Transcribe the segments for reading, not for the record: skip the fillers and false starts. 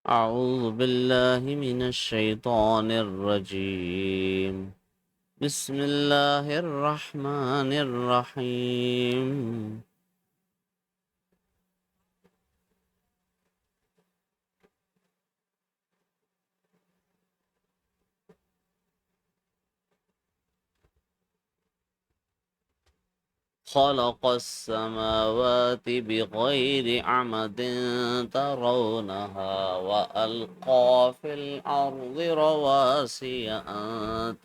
أعوذ بالله من الشيطان الرجيم. بسم الله الرحمن الرحيم. خلق السماوات بغير عمد ترونها وألقى في الأرض رواسي أن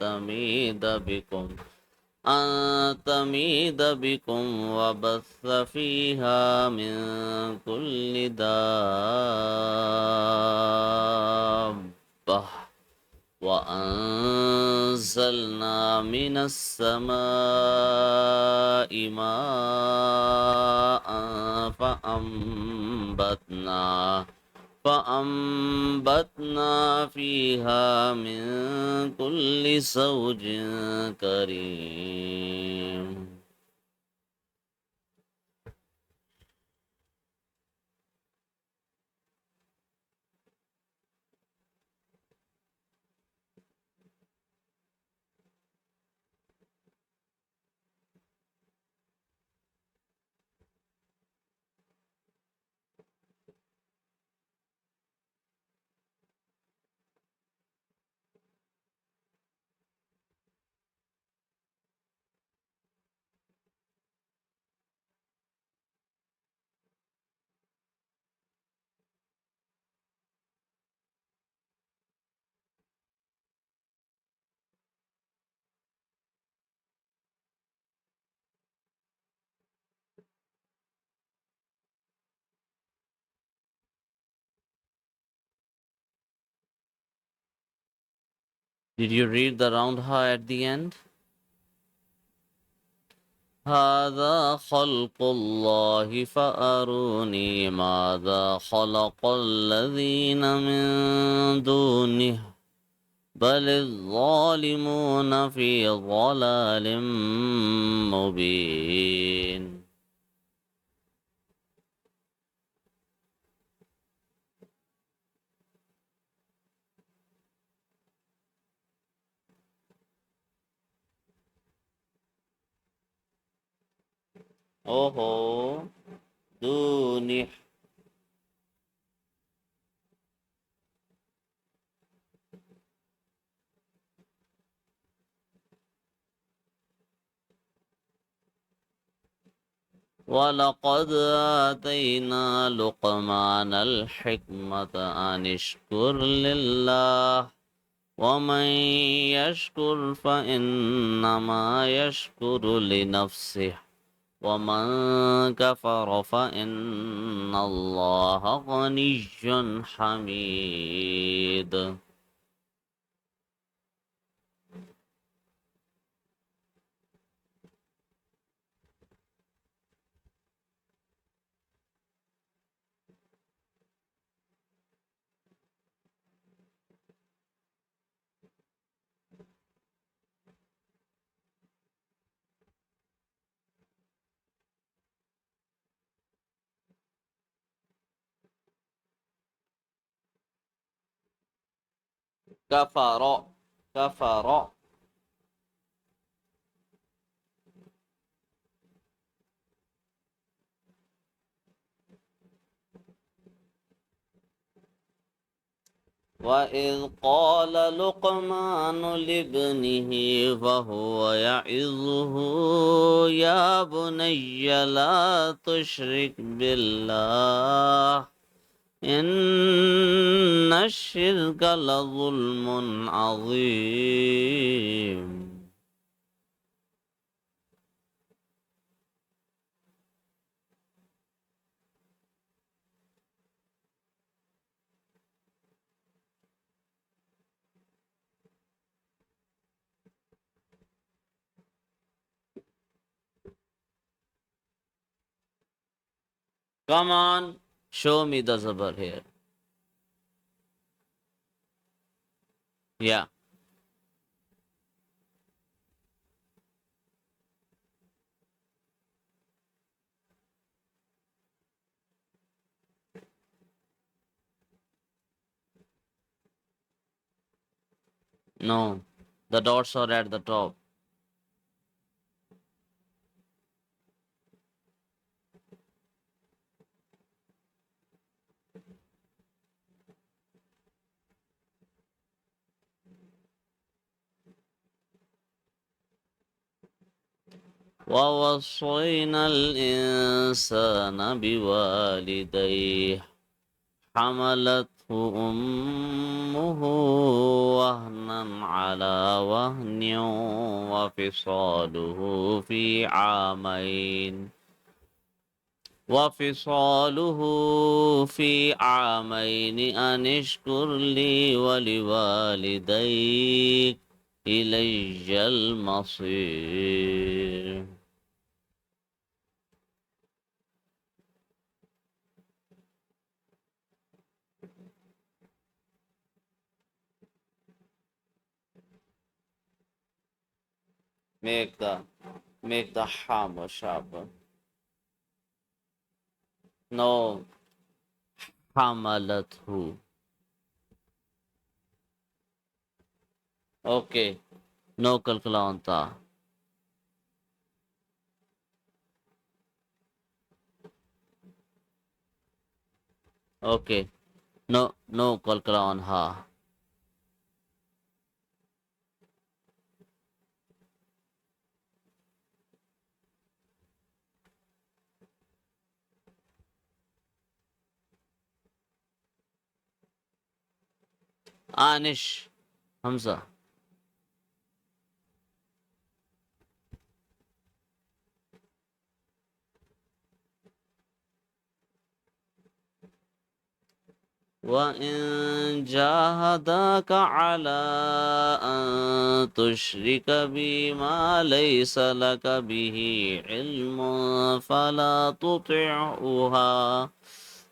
تميد بكم وبث فيها من كل دابة وأنزلنا من السماء ماء فأنبتنا فيها من كل زوج كريم. Did you read the round ha at the end? هذا خلق الله فأروني ماذا خلق الذين من دونه بل الظالمون في ضلال مبين. أوهو دوني. ولقد آتينا لقمان الحكمة أن اشكر لله ومن يشكر فإنما يشكر لنفسه ومن كفر فإن الله غني حميد. كفر كفر. وإذ قال لقمان لابنه وهو يعظه يا بني لا تشرك بالله إن الشرك لظلم عظيم. Come on, show me the zabar here. Yeah. No. The dots are at the top. ووصينا الإنسان بوالديه حملته أمه وهنا على وهن وفصاله في عامين وفصاله في عامين أن اشكر لي ولوالديك إلي المصير. Make the hammer sharper. No, حملته. Okay, no kalkala on ta. Okay, no kalkala on ha. Anish Hamza. وإن جاهداك على أن تشرك بي ما ليس لك به علم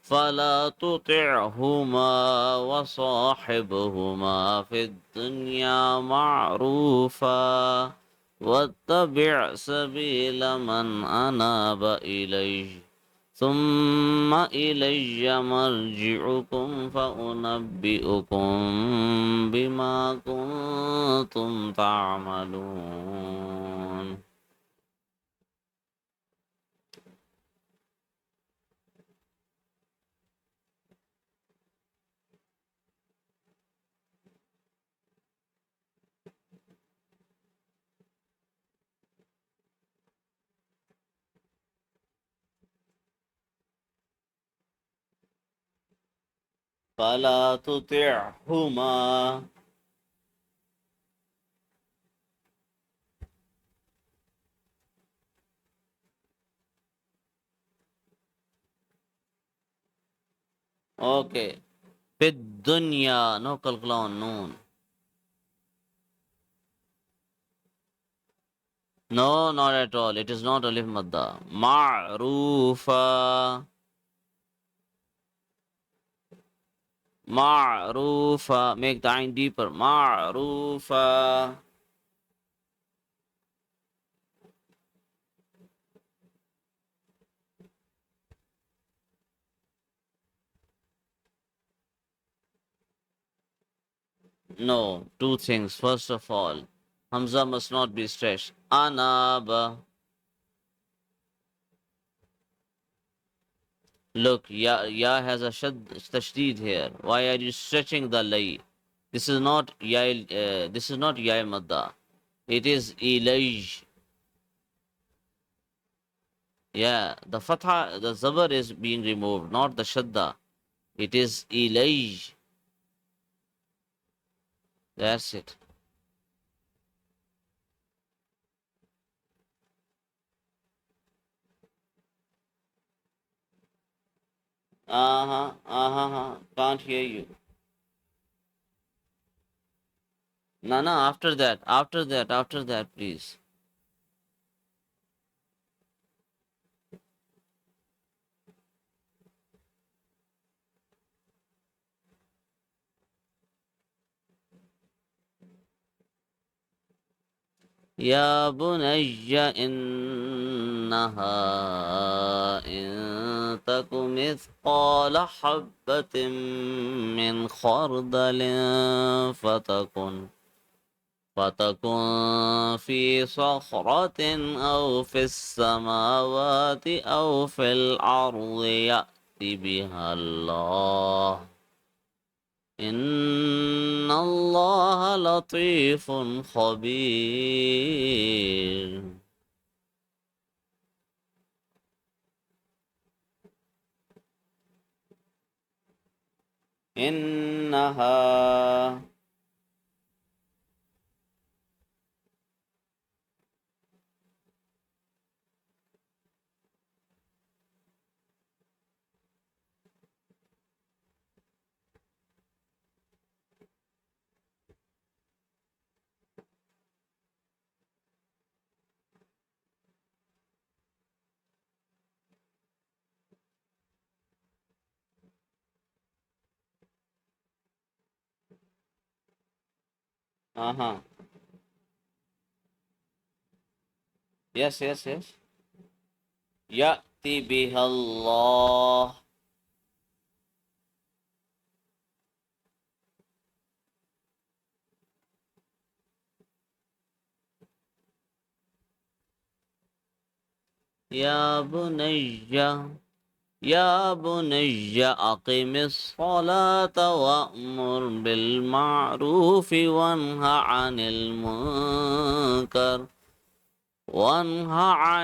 فلا تطعهما وصاحبهما في الدنيا معروفا واتبع سبيل من أناب إليه ثم إلي مرجعكم فأنبئكم بما كنتم تعملون. فلا تطعهما. Okay. في الدنيا no kalkulaon noon. No, not at all. It is not alif madda. Ma'rufa. Ma'rufa. Make the ain deeper. Ma'rufa. No, two things. First of all, Hamza must not be stretched. Anaba. Look, ya has a tashdid here. Why are you stretching the lay? This is not ya madda. It is ilaj. Yeah, the fatha, the zabar is being removed, not the shadda. It is ilaj. That's it. Uh-huh, uh-huh. Can't hear you. No, no, after that, please. يا بني إنها إن تك مثقال حبة من خردل فتكن فتكن في صخرة أو في السماوات أو في الأرض يأتي بها الله إن الله لطيف خبير. إنها uh-huh. Yes, yes, yes. يأتي بها الله. يا بني يا بني أقم الصلاة وأمر بالمعروف وانه عن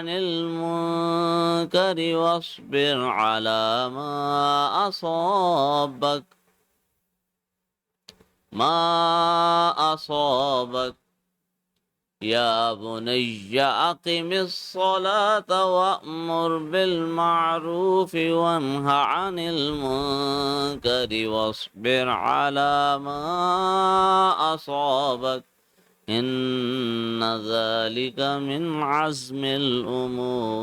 المنكر واصبر على ما أصابك يا بني أقم الصلاة وأمر بالمعروف وانه عن المنكر واصبر على ما أصابك إن ذلك من عزم الأمور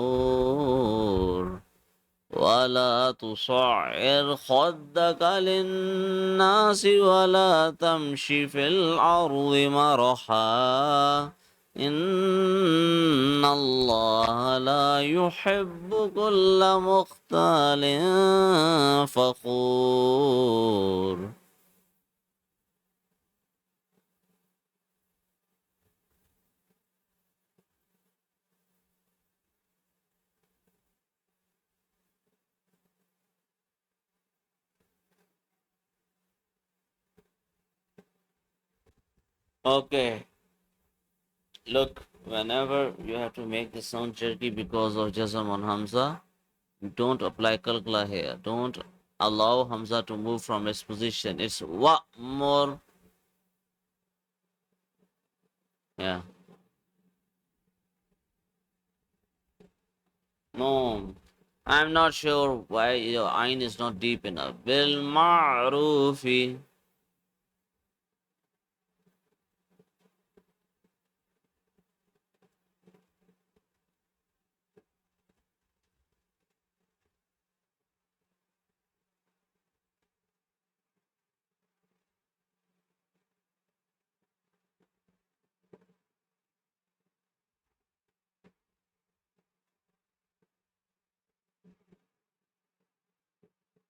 ولا تصعر خدك للناس ولا تمش في الأرض مرحا إن الله لا يحب كل مختال فخور. Okay, look, whenever you have to make the sound jerky because of Jazam on Hamza, don't apply kalkala here. Don't allow Hamza to move from its position. It's wa more. Yeah. No. I'm not sure why your ayn is not deep enough. Bil ma'rufi.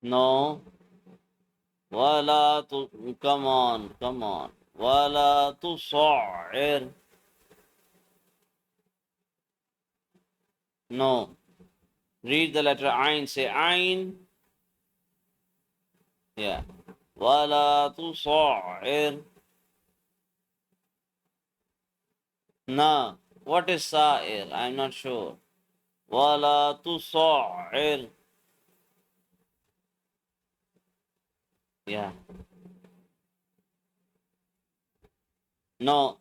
No. Wala tu. Come on. Come on. Wala tusa'ir. No. Read the letter ayn. Say ayn. Yeah. Wala tusa'ir. Na. What is sa'ir? I'm not sure. Wala tusa'ir. Yeah. No.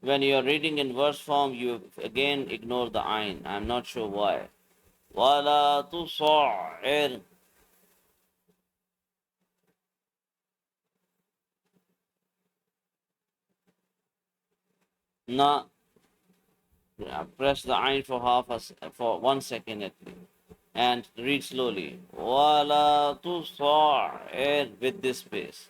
When you are reading in verse form, you again ignore the ayn. I'm not sure why. Wala tusa'ir. Na. Press the ayn for for 1 second at least. And read slowly. Wala tusa'ir with this space.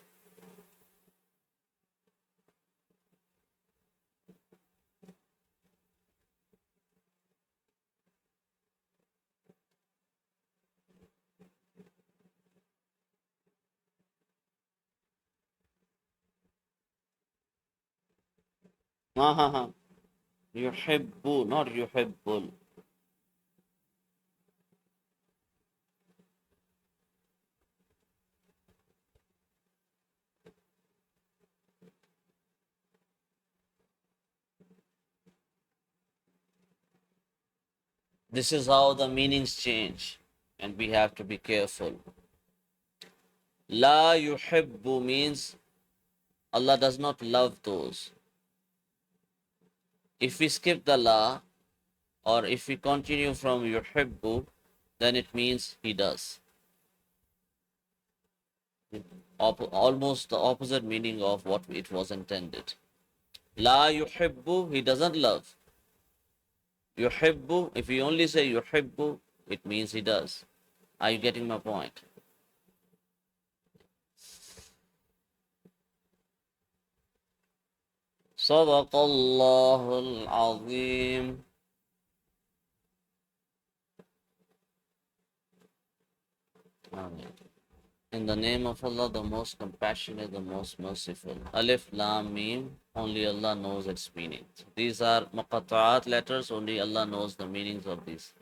Ha ha ha. Yuhibbu, not yuhibbul. This is how the meanings change, and we have to be careful. La yuhibbu means Allah does not love those. If we skip the la, or if we continue from yuhibbu, then it means he does. Almost the opposite meaning of what it was intended. La yuhibbu, he doesn't love. Yuhibbu, if we only say yuhibbu, it means he does. Are you getting my point? Sadaqallahul Azim. Amen. In the name of Allah, the most compassionate, the most merciful. Alif, Lam, Mim, only Allah knows its meaning. These are maqata'at letters, only Allah knows the meanings of these.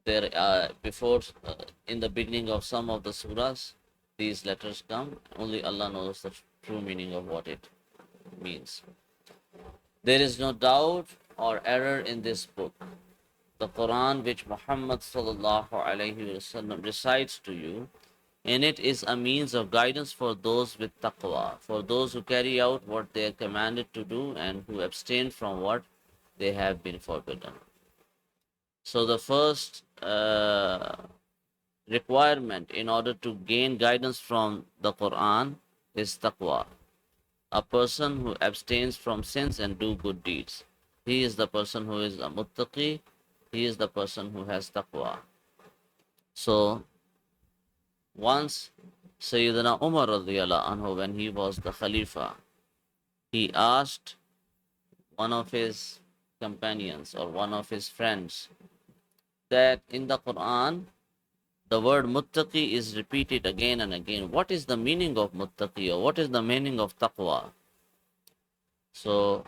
There before, in the beginning of some of the surahs, these letters come, only Allah knows the true meaning of what it means. There is no doubt or error in this book. The Quran which Muhammad sallallahu alaihi wasallam recites to you, in it is a means of guidance for those with taqwa, for those who carry out what they are commanded to do and who abstain from what they have been forbidden. So the first requirement in order to gain guidance from the Quran is taqwa. A person who abstains from sins and do good deeds. He is the person who is a muttaqi. He is the person who has taqwa. So once Sayyidina Umar radiallahu anhu, when he was the Khalifa, he asked one of his companions or one of his friends that in the Quran the word muttaqi is repeated again and again. What is the meaning of muttaqi, or what is the meaning of taqwa? So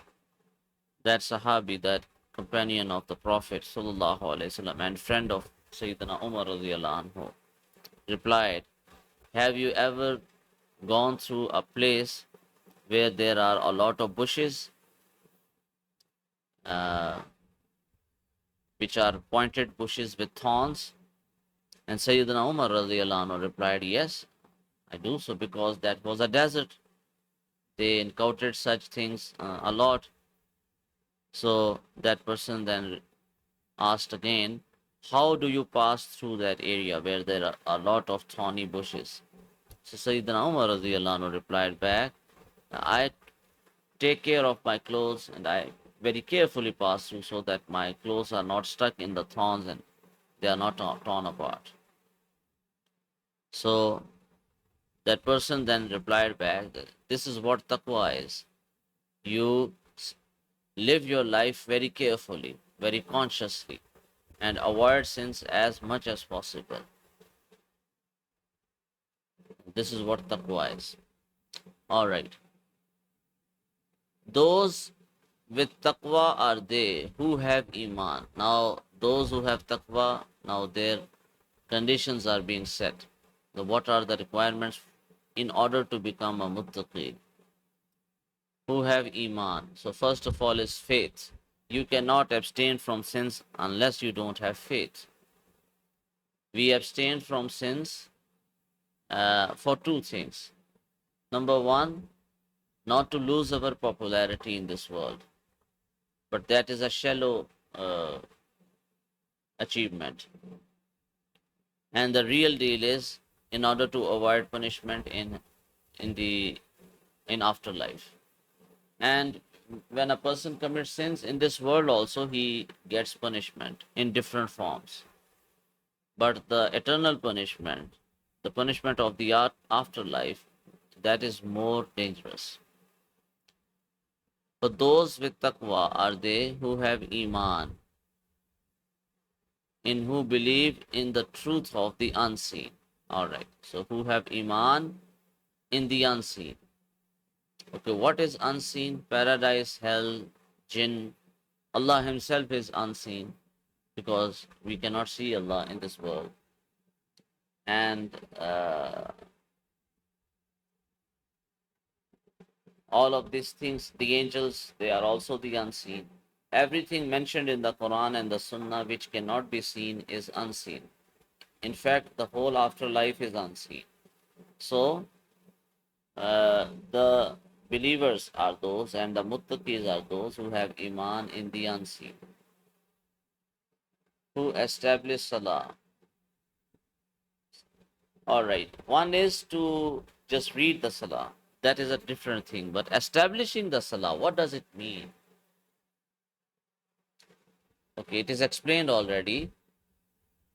that Sahabi, that companion of the Prophet sallallahu alaihi wasallam and friend of Sayyidina Umar radiallahu anhu, replied, have you ever gone through a place where there are a lot of bushes, uh, which are pointed bushes with thorns? And Sayyidina Umar radiallahu anhu replied, yes, I do so, because that was a desert. They encountered such things a lot. So that person then asked again, how do you pass through that area where there are a lot of thorny bushes? So Sayyidina Umar radiallahu anhu replied back, I take care of my clothes and I very carefully pass through so that my clothes are not stuck in the thorns and they are not torn apart. So that person then replied back that this is what taqwa is. You live your life very carefully, very consciously, and avoid sins as much as possible. This is what taqwa is. All right. Those with taqwa are they who have iman. Now, those who have taqwa, now their conditions are being set. What are the requirements in order to become a muttaqi? Who have iman. So first of all is faith. You cannot abstain from sins unless you don't have faith. We abstain from sins for two things. Number one, not to lose our popularity in this world. But that is a shallow achievement. And the real deal is in order to avoid punishment in afterlife. And when a person commits sins in this world also, he gets punishment in different forms. But the eternal punishment, the punishment of the afterlife, that is more dangerous. But those with taqwa are they who have iman, in who believe in the truth of the unseen. All right. So who have iman in the unseen. Okay, what is unseen? Paradise, hell, jinn. Allah Himself is unseen because we cannot see Allah in this world. And all of these things, the angels, they are also the unseen. Everything mentioned in the Quran and the Sunnah which cannot be seen is unseen. In fact, the whole afterlife is unseen. So, the believers are those, and the muttaqis are those who have iman in the unseen, who establish salah. All right, one is to just read the salah. That is a different thing. But establishing the salah, what does it mean? Okay, it is explained already.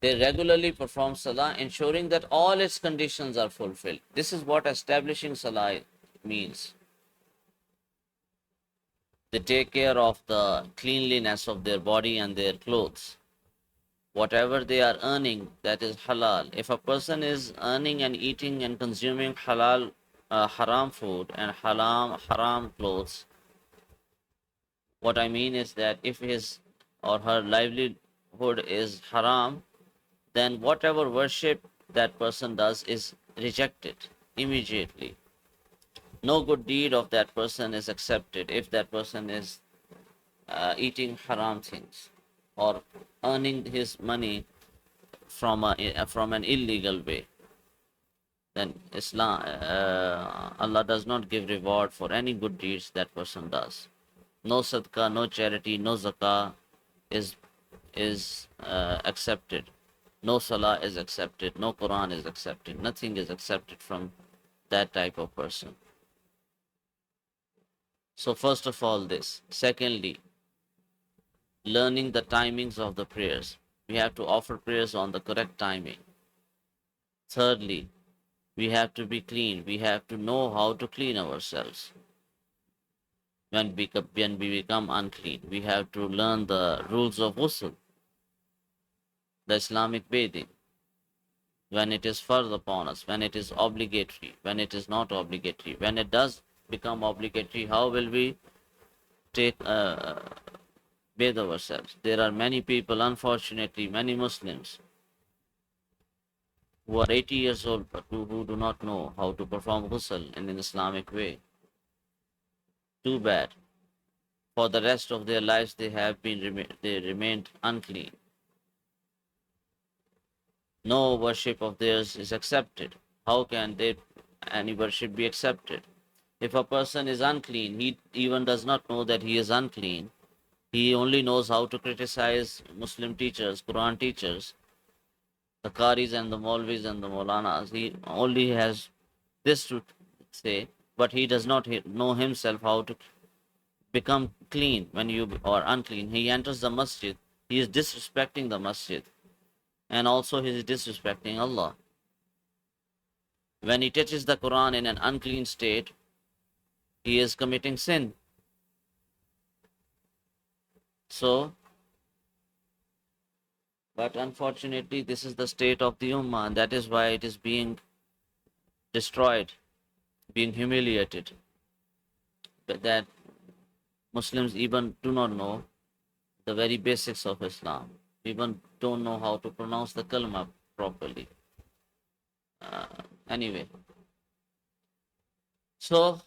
They regularly perform salah, ensuring that all its conditions are fulfilled. This is what establishing salah means. They take care of the cleanliness of their body and their clothes. Whatever they are earning, that is halal. If a person is earning and eating and consuming halal, haram food and haram clothes, what I mean is that if his or her livelihood is haram, then whatever worship that person does is rejected immediately. No good deed of that person is accepted if that person is eating haram things or earning his money from an illegal way. Then Allah does not give reward for any good deeds that person does. No sadaqah, no charity, no zakah is accepted. No salah is accepted. No Quran is accepted. Nothing is accepted from that type of person. So first of all this. Secondly, learning the timings of the prayers. We have to offer prayers on the correct timing. Thirdly, we have to be clean. We have to know how to clean ourselves. When we become unclean, we have to learn the rules of ghusl, the Islamic bathing, when it is fard upon us, when it is obligatory, when it is not obligatory. When it does become obligatory, how will we take bathe ourselves? There are many people, unfortunately, many Muslims who are 80 years old but who do not know how to perform ghusl in an Islamic way. Too bad. For the rest of their lives, they remained unclean. No worship of theirs is accepted. How can any worship be accepted? If a person is unclean, he even does not know that he is unclean. He only knows how to criticize Muslim teachers, Quran teachers, the Qaris and the Maulvis and the Maulanas. He only has this to say, but he does not know himself how to become clean when you are unclean. He enters the masjid, he is disrespecting the masjid, and also he is disrespecting Allah. When he touches the Quran in an unclean state, he is committing sin. So, but unfortunately, this is the state of the Ummah, and that is why it is being destroyed, being humiliated. But that Muslims even do not know the very basics of Islam, even don't know how to pronounce the kalma properly. Uh, anyway, so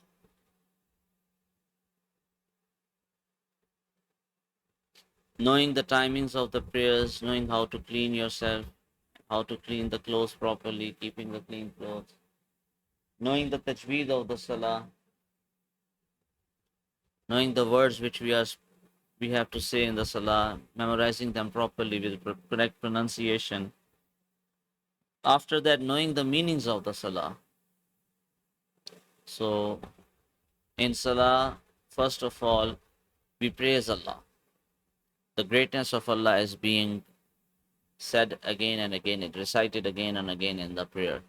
knowing the timings of the prayers, knowing how to clean yourself, how to clean the clothes properly, keeping the clean clothes, knowing the tajweed of the salah, knowing the words which we have to say in the salah, memorizing them properly with correct pronunciation. After that, knowing the meanings of the salah. So, in salah, first of all, we praise Allah. The greatness of Allah is being said again and again, it recited again and again in the prayer.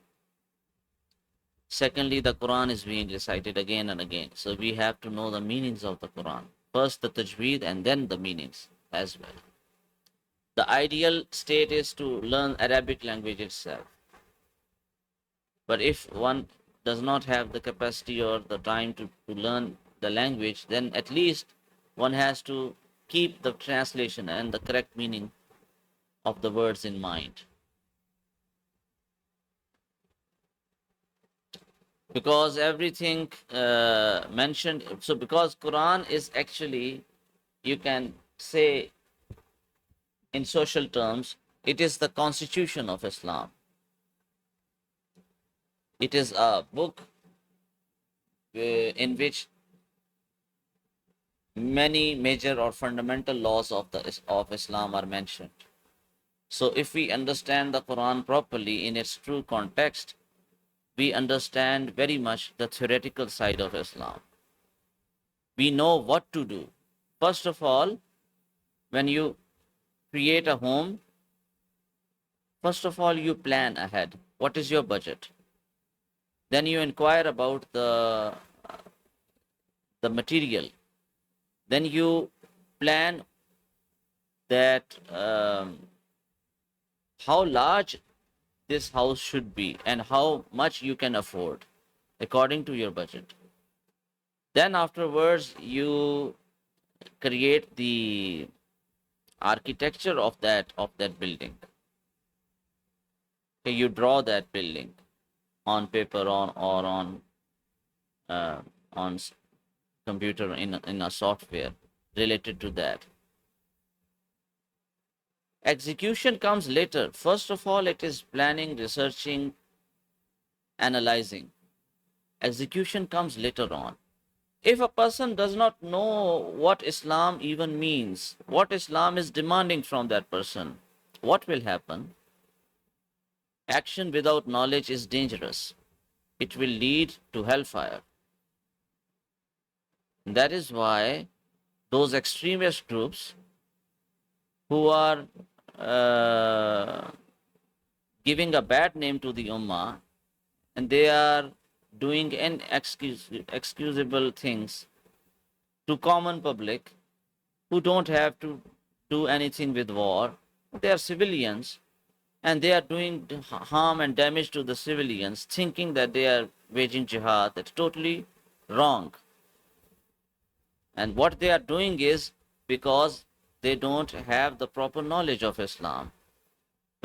Secondly, the Quran is being recited again and again. So we have to know the meanings of the Quran. First the tajweed and then the meanings as well. The ideal state is to learn Arabic language itself. But if one does not have the capacity or the time to learn the language, then at least one has to keep the translation and the correct meaning of the words in mind. Because everything mentioned, so because Quran is actually, you can say in social terms, it is the constitution of Islam. It is a book in which many major or fundamental laws of Islam are mentioned. So if we understand the Quran properly in its true context, we understand very much the theoretical side of Islam. We know what to do. First of all, when you create a home, first of all, you plan ahead. What is your budget? Then you inquire about the material. Then you plan that how large this house should be and how much you can afford according to your budget. Then afterwards, you create the architecture of that building. Okay, you draw that building on paper or uh, on computer in a software related to that. Execution comes later. First of all, it is planning, researching, analyzing. Execution comes later on. If a person does not know what Islam even means, what Islam is demanding from that person, what will happen? Action without knowledge is dangerous. It will lead to hellfire. That is why those extremist groups who are uh, giving a bad name to the Ummah, and they are doing inexcusable things to common public who don't have to do anything with war. They are civilians and they are doing harm and damage to the civilians, thinking that they are waging jihad. That's totally wrong. And what they are doing is because they don't have the proper knowledge of Islam.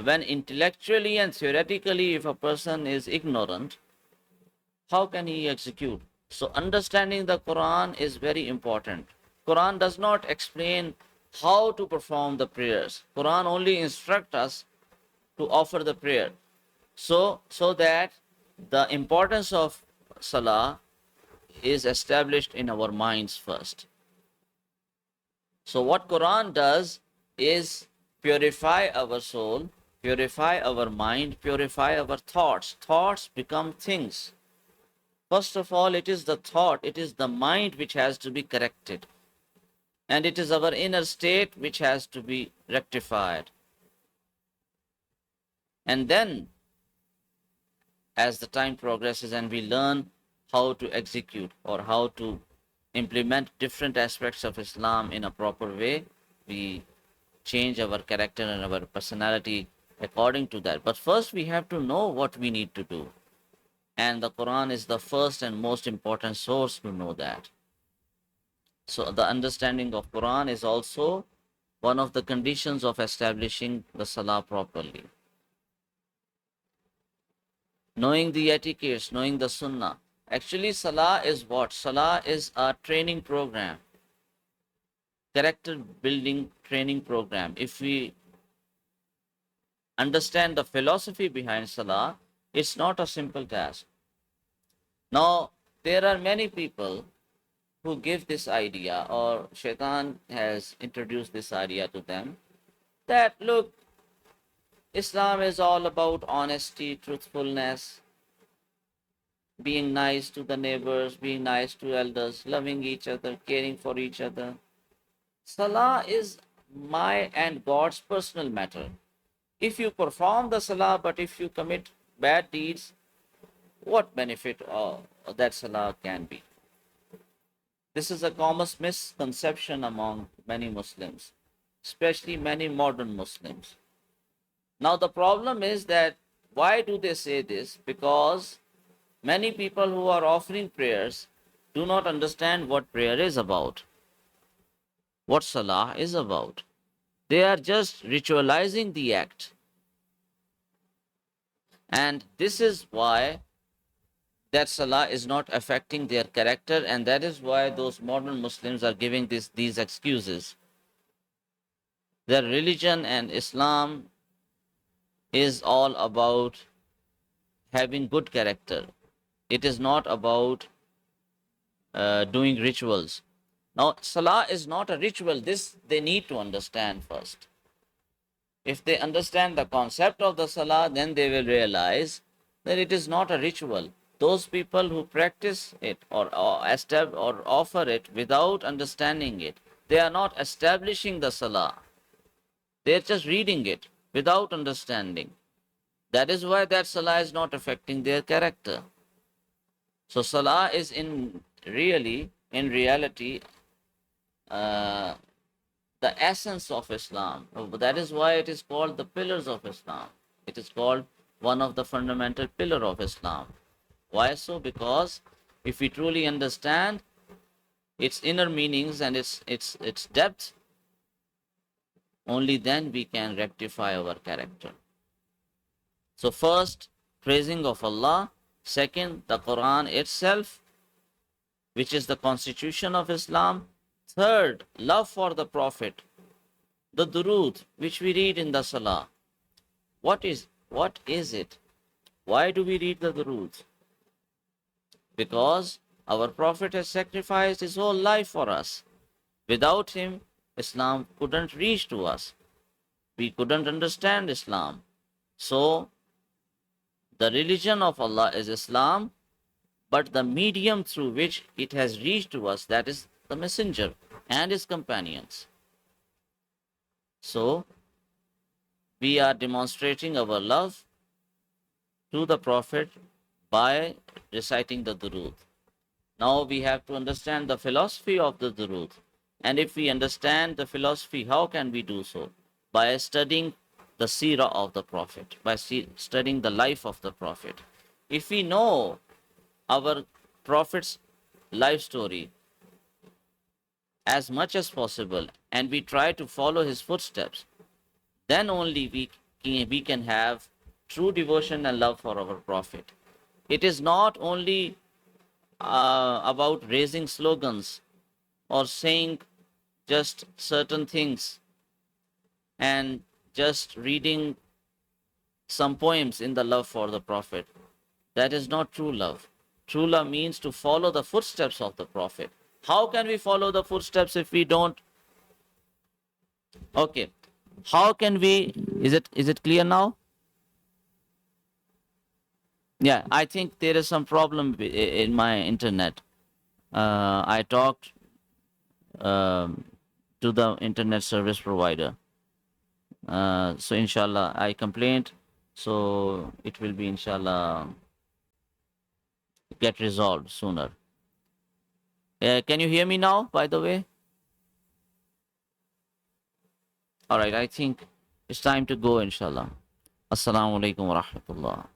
When intellectually and theoretically, if a person is ignorant, how can he execute? So understanding the Quran is very important. Quran does not explain how to perform the prayers. Quran only instructs us to offer the prayer. So that the importance of Salah is established in our minds first. So what Quran does is purify our soul, purify our mind, purify our thoughts. Thoughts become things. First of all, it is the thought, it is the mind which has to be corrected. And it is our inner state which has to be rectified. And then, as the time progresses and we learn how to execute or how to implement different aspects of Islam in a proper way, we change our character and our personality according to that. But first, we have to know what we need to do. And the Quran is the first and most important source to know that. So the understanding of Quran is also one of the conditions of establishing the Salah properly. Knowing the etiquettes, knowing the Sunnah. Actually, Salah is what? Salah is a training program, character building training program. If we understand the philosophy behind Salah, it's not a simple task. Now, there are many people who give this idea, or Shaitan has introduced this idea to them, that look, Islam is all about honesty, truthfulness, being nice to the neighbors, being nice to elders, loving each other, caring for each other. Salah is my and God's personal matter. If you perform the Salah, but if you commit bad deeds, what benefit that Salah can be? This is a common misconception among many Muslims, especially many modern Muslims. Now, the problem is that why do they say this? Because Many people who are offering prayers do not understand what prayer is about, what salah is about. They are just ritualizing the act. And this is why that salah is not affecting their character, and that is why those modern Muslims are giving these excuses. Their religion and Islam is all about having good character. It is not about doing rituals. Now, salah is not a ritual. This they need to understand first. If they understand the concept of the salah, then they will realize that it is not a ritual. Those people who practice it or offer it without understanding it, they are not establishing the salah. They are just reading it without understanding. That is why that salah is not affecting their character. So salah is in reality, uh, the essence of Islam. That is why it is called the pillars of Islam. It is called one of the fundamental pillar of Islam. Why so? Because if we truly understand its inner meanings and its depth, only then we can rectify our character. So first, praising of Allah. Second, the Quran itself, which is the constitution of Islam. Third, love for the Prophet. The durood, which we read in the Salah. What is it? Why do we read the durood? Because our Prophet has sacrificed his whole life for us. Without him, Islam couldn't reach to us. We couldn't understand Islam. So, the religion of Allah is Islam, but the medium through which it has reached to us, that is the messenger and his companions. So, we are demonstrating our love to the Prophet by reciting the durood. Now we have to understand the philosophy of the durood. And if we understand the philosophy, how can we do so? By studying the seerah of the Prophet, by studying the life of the Prophet. If we know our Prophet's life story as much as possible and we try to follow his footsteps, then only we can have true devotion and love for our Prophet. It is not only about raising slogans or saying just certain things and just reading some poems in the love for the Prophet. That is not true love. True love means to follow the footsteps of the Prophet. How can we follow the footsteps if we don't? Okay. How can we? Is it clear now? Yeah, I think there is some problem in my internet. I talked to the internet service provider. So inshallah, I complained. So it will be inshallah get resolved sooner. Can you hear me now, by the way? All right, I think it's time to go, inshallah. Assalamu alaikum wa rahmatullah.